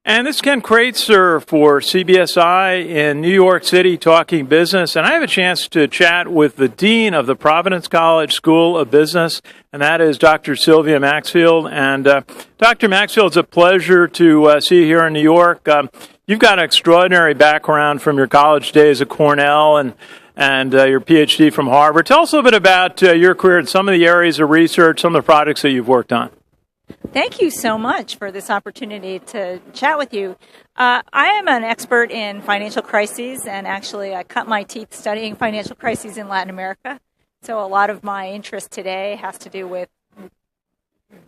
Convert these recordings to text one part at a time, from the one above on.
And this is Ken Kraetzer for CBSI in New York City talking business. And I have a chance to chat with the Dean of the Providence College School of Business, and that is Dr. Sylvia Maxfield. And Dr. Maxfield, it's a pleasure to see you here in New York. You've got an extraordinary background from your college days at Cornell and your Ph.D. from Harvard. Tell us a little bit about your career and some of the areas of research, some of the projects that you've worked on. Thank you so much for this opportunity to chat with you. I am an expert in financial crises, and actually I cut my teeth studying financial crises in Latin America. So a lot of my interest today has to do with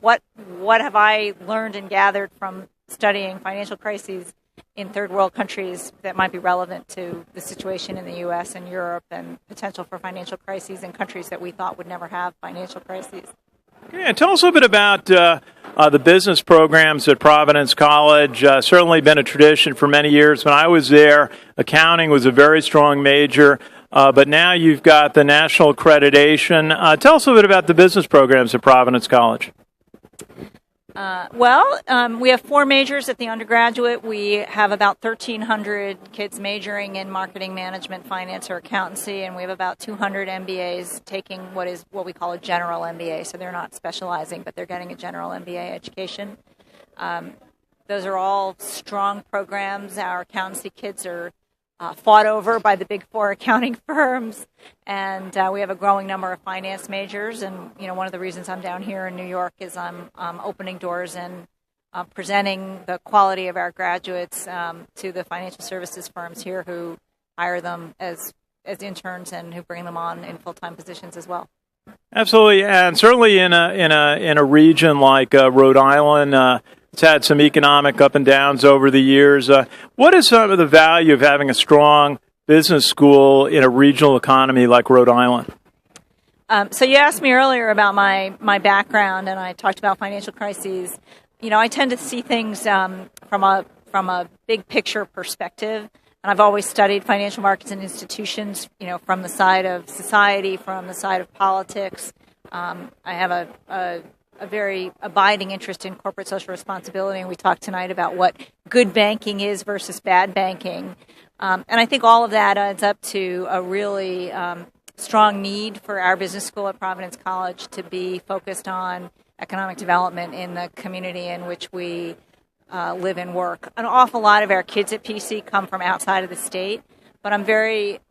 what have I learned and gathered from studying financial crises in third world countries that might be relevant to the situation in the U.S. and Europe and potential for financial crises in countries that we thought would never have financial crises. Yeah, tell us a little bit about the business programs at Providence College. Certainly been a tradition for many years. When I was there, accounting was a very strong major, but now you've got the national accreditation. Tell us a little bit about the business programs at Providence College. We have 4 majors at the undergraduate. We have about 1,300 kids majoring in marketing, management, finance, or accountancy, and we have about 200 MBAs taking what we call a general MBA. So they're not specializing, but they're getting a general MBA education. Those are all strong programs. Our accountancy kids are fought over by the big 4 accounting firms, and we have a growing number of finance majors. And one of the reasons I'm down here in New York is I'm opening doors and presenting the quality of our graduates to the financial services firms here who hire them as interns and who bring them on in full-time positions as well. Absolutely, and certainly in a region like Rhode Island. It's had some economic up and downs over the years. What is some of the value of having a strong business school in a regional economy like Rhode Island? So you asked me earlier about my background, and I talked about financial crises. I tend to see things from a big picture perspective, and I've always studied financial markets and institutions, from the side of society, from the side of politics. I have a very abiding interest in corporate social responsibility, and we talked tonight about what good banking is versus bad banking. And I think all of that adds up to a really strong need for our business school at Providence College to be focused on economic development in the community in which we live and work. An awful lot of our kids at PC come from outside of the state, but I'm very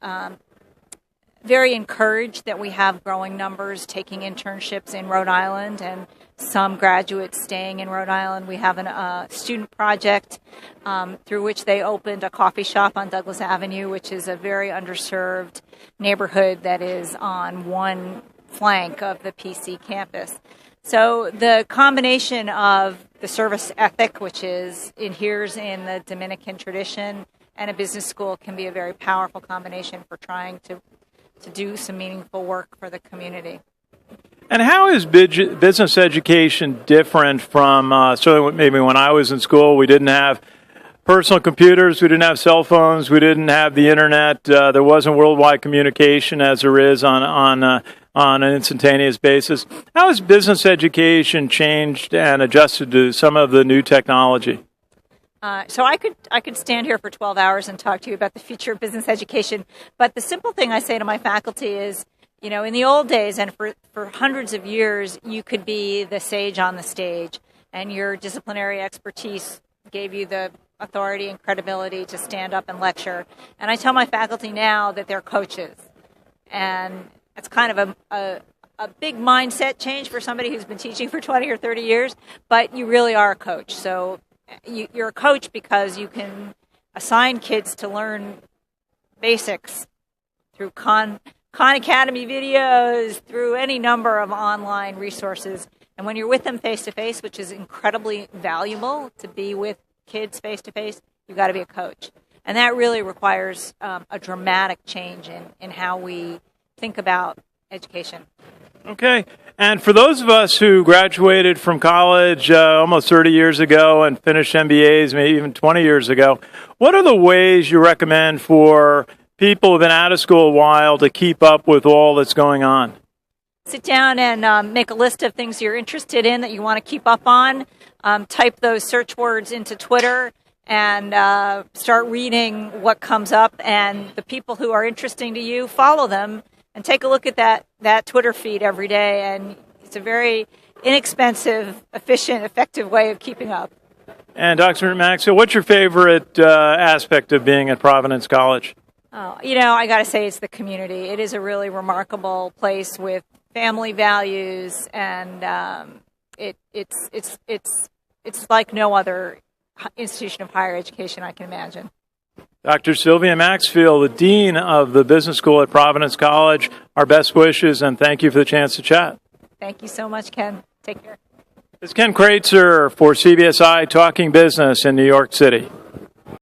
encouraged that we have growing numbers taking internships in Rhode Island and some graduates staying in Rhode Island. We have a student project through which they opened a coffee shop on Douglas Avenue, which is a very underserved neighborhood that is on one flank of the PC campus. So the combination of the service ethic, which adheres in the Dominican tradition, and a business school can be a very powerful combination for trying to do some meaningful work for the community. And how is business education different from certainly maybe when I was in school? We didn't have personal computers, we didn't have cell phones, we didn't have the internet. There wasn't worldwide communication as there is on an instantaneous basis. How has business education changed and adjusted to some of the new technology? So I could stand here for 12 hours and talk to you about the future of business education, but the simple thing I say to my faculty is, in the old days and for hundreds of years, you could be the sage on the stage, and your disciplinary expertise gave you the authority and credibility to stand up and lecture. And I tell my faculty now that they're coaches, and it's kind of a big mindset change for somebody who's been teaching for 20 or 30 years, but you really are a coach. So you're a coach because you can assign kids to learn basics through Khan Academy videos, through any number of online resources. And when you're with them face-to-face, which is incredibly valuable to be with kids face-to-face, you've got to be a coach. And that really requires a dramatic change in how we think about education. Okay. And for those of us who graduated from college almost 30 years ago and finished MBAs maybe even 20 years ago, what are the ways you recommend for people who've been out of school a while to keep up with all that's going on? Sit down and make a list of things you're interested in that you want to keep up on. Type those search words into Twitter and start reading what comes up, and the people who are interesting to you, follow them and take a look at that Twitter feed every day. And it's a very inexpensive, efficient, effective way of keeping up. And Dr. Maxfield, what's your favorite aspect of being at Providence College? Oh, I got to say it's the community. It is a really remarkable place with family values, and it's like no other institution of higher education I can imagine. Dr. Sylvia Maxfield, the Dean of the Business School at Providence College, our best wishes, and thank you for the chance to chat. Thank you so much, Ken. Take care. It's Ken Kraetzer for CBSI Talking Business in New York City.